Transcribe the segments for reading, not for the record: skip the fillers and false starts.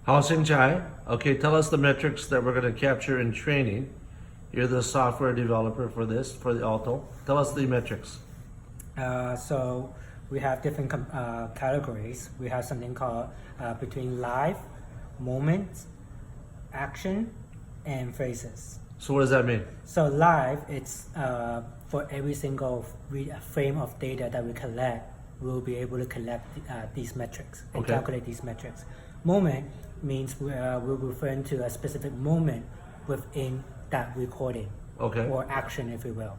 Hao Xing Chai. Okay, tell us the metrics that we're going to capture in training. You're the software developer for this, for the Alto. Tell us the metrics. So we have different categories. We have something called between live, moments, action, and phrases. So what does that mean? So live, it's for every single frame of data that we collect, we'll be able to collect these metrics and Okay. calculate these metrics. Moment means we're referring to a specific moment within that recording Okay. or action, if you will.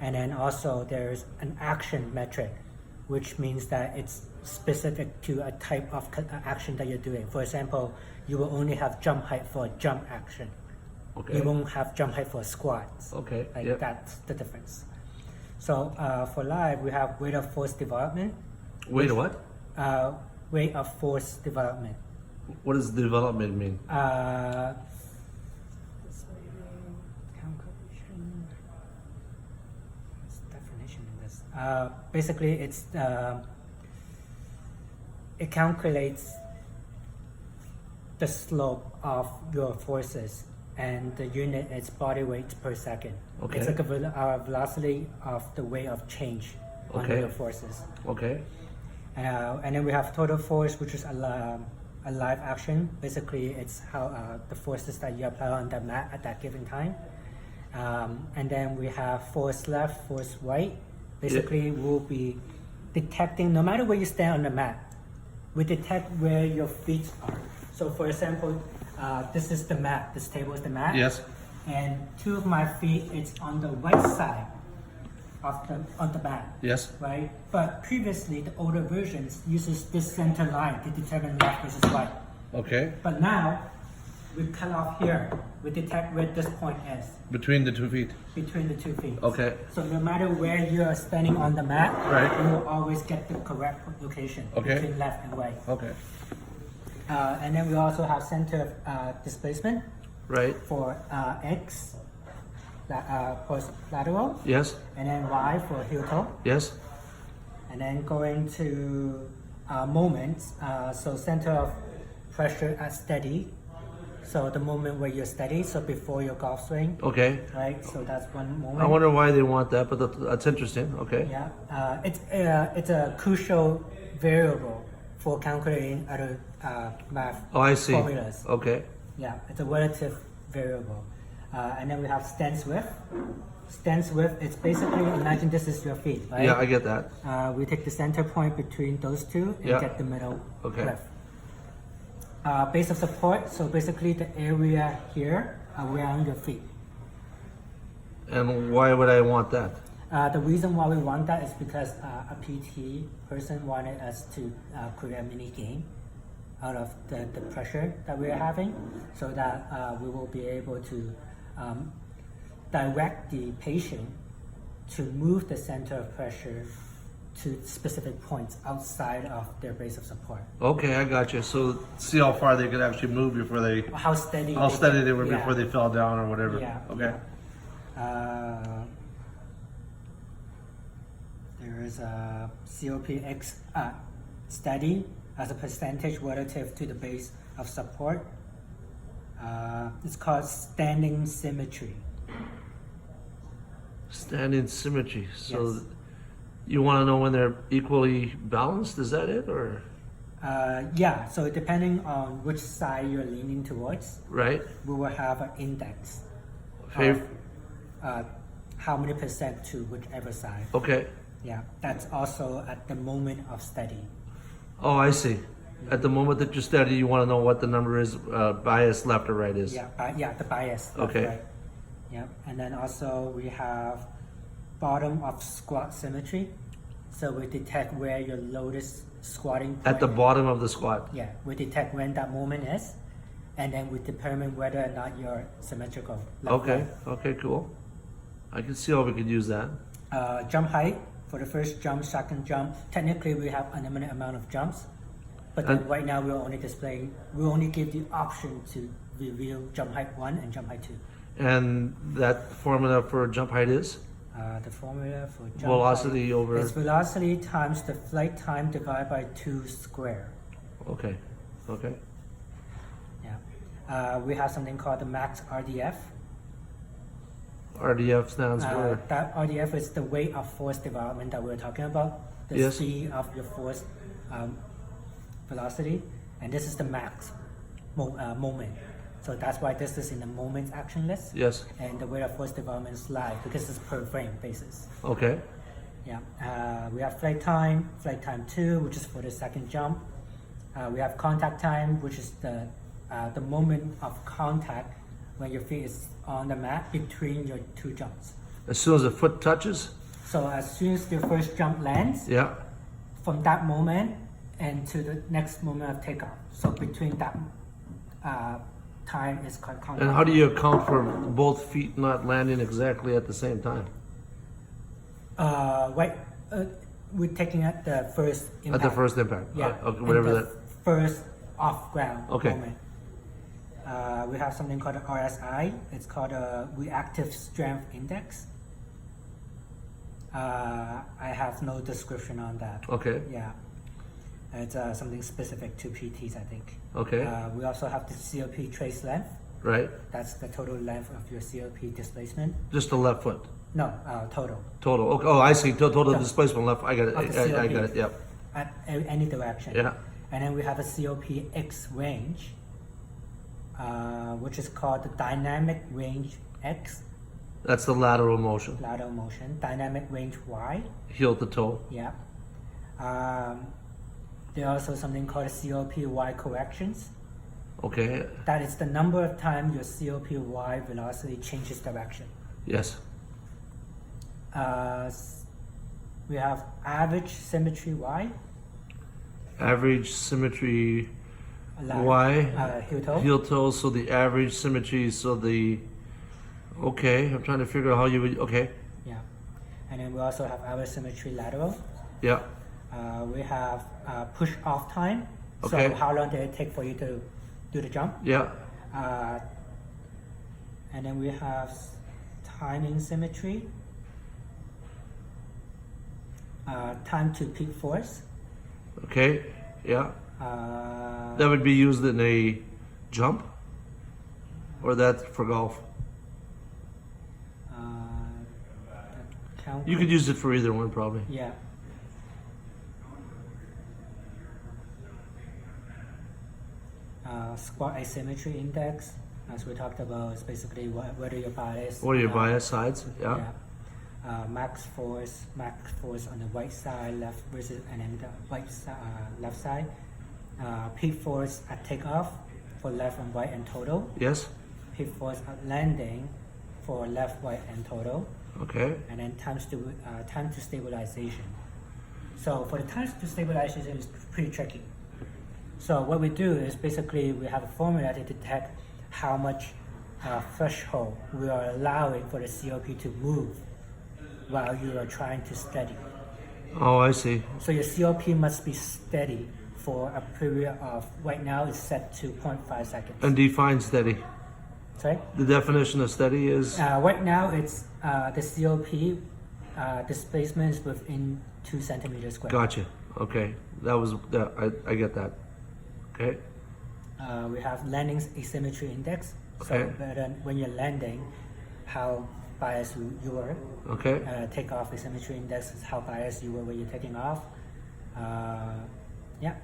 And then also there's an action metric, which means that it's specific to a type of action that you're doing. For example, you will only have jump height for a jump action. Okay. You won't have jump height for squats. Okay. Like Yep. that's the difference. So for live, we have rate of force development. Wait, what? Rate of force development. What does development mean? Calculation. What's the definition in this? Basically, it calculates the slope of your forces, and the unit is body weight per second. Okay. It's like a velocity of the rate of change on Okay. your forces. Okay. And then we have total force, which is a live action. Basically, it's how the forces that you apply on the mat at that given time. And then we have force left, force right. Basically, we'll be detecting, no matter where you stand on the mat, we detect where your feet are. So for example, this is the mat, this table is the mat. Yes. And two of my feet is on the right side of the mat. Yes. Right? But previously, the older versions uses this center line to determine left versus right. Okay. But now, we cut off here. We detect where this point is, Between the 2 feet. between the 2 feet. Okay. So no matter where you are standing on the mat, Right. you will always get the correct location Okay. between left and right. Okay. And then we also have center of displacement Right. for X, post lateral, Yes. and then Y for heel toe. Yes. And then going to moments, so center of pressure at steady. So the moment where you're steady, so before your golf swing, Okay. right? So that's one moment. I wonder why they want that, but that's interesting. Okay. Yeah, it's a crucial variable for calculating other math Oh, I see. formulas. Okay. Yeah, it's a relative variable. And then we have stance width. Stance width, it's basically, imagine this is your feet, right? Yeah, I get that. We take the center point between those two and Yeah. get the middle Okay. width. Base of support, so basically the area here around your feet. And why would I want that? The reason why we want that is because a PT person wanted us to create a mini game out of the pressure that we're having, so that we will be able to direct the patient to move the center of pressure to specific points outside of their base of support. Okay, I got you. So see how far they could actually move before they, How steady they were yeah. before they fell down or whatever. Yeah. Okay. There is a COPX study as a percentage relative to the base of support. It's called standing symmetry. Standing symmetry. So Yes. you want to know when they're equally balanced? Is that it, or Yeah, so depending on which side you're leaning towards, right? we will have an index Fav- of how many percent to whichever side. Okay. Yeah, that's also at the moment of study. Oh, I see. At the moment that you're steady, you want to know what the number is, bias left or right is. Yeah, the bias. Okay. Right. Yeah, and then also we have bottom of squat symmetry. So we detect where your lowest squatting point At the is. bottom of the squat. Yeah, we detect when that moment is, and then we determine whether or not you're symmetrical. left, Okay. right. Okay. Cool. I can see how we could use that. Jump height for the first jump, second jump. Technically, we have unlimited amount of jumps, but then And- right now we're only displaying. We only give the option to reveal jump height 1 and jump height 2. And that formula for jump height is The formula for jump velocity height over. is velocity times the flight time divided by 2 square. Okay. Okay. We have something called the max RDF. RDF stands for? That RDF is the rate of force development that we're talking about, the Yes. speed of your force velocity, and this is the max moment. So that's why this is in the moment action list, Yes. and the rate of force development is live because it's per frame basis. Okay. Yeah, we have flight time 2, which is for the second jump. We have contact time, which is the moment of contact when your feet is on the mat between your two jumps. As soon as the foot touches? So as soon as your first jump lands, Yeah. from that moment and to the next moment of takeoff. So between that time is called contact. And how do you account for both feet not landing exactly at the same time? We're taking at the first impact. At the first impact? Yeah. Okay, whatever and the that. first off ground Okay. moment. We have something called a RSI. It's called a reactive strength index. I have no description on that. Okay. Yeah. It's something specific to PTs, I think. Okay. We also have the COP trace length. Right. That's the total length of your COP displacement. Just the left foot. No, total. Total. Okay. Oh, I see. Total Yeah. displacement left. I got it. Of the I COP. got it. Yep. At any direction. Yeah. And then we have a COP X range, which is called the dynamic range X, That's the lateral motion. lateral motion. Dynamic range Y, Heel to toe. yeah. There are also something called COPY corrections. Okay. That is the number of times your COPY velocity changes direction. Yes. We have average symmetry Y, Average symmetry lateral- Y. heel toe. Heel toe. So the average symmetry. So the. Okay. I'm trying to figure out how you would. Okay. Yeah. And then we also have average symmetry lateral. Yeah. We have push off time. Okay. So how long did it take for you to do the jump? Yeah. And then we have timing symmetry. Time to peak force. Okay. Yeah. That That would be used in a jump, or that's for golf. count. You could use it for either one, probably. Yeah. Squat asymmetry index, as we talked about, is basically whether your bias. What are your bias sides? Yeah. Yeah. Max force on the right side, left versus, and then the left side. Peak force at takeoff for left and right and total. Yes. Peak force at landing for left, right, and total. Okay. And then time to stabilization. So for the time to stabilization is pretty tricky. So what we do is basically we have a formula to detect how much threshold we are allowing for the COP to move while you are trying to steady. Oh, I see. So your COP must be steady for a period of, right now it's set to 0.5 seconds. And define steady. Sorry? The definition of steady is. Right now it's the COP displacement is within 2 centimeters squared. Gotcha. Okay. That was that. I get that. Okay. We have landing asymmetry index. Okay. So then when you're landing, how biased you were. Okay. Takeoff asymmetry index is how biased you were when you're taking off. Yeah.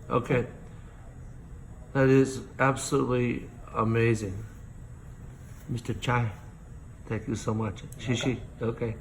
Okay. That is absolutely amazing. Mr. Chai, thank you so much. Shishi. Okay.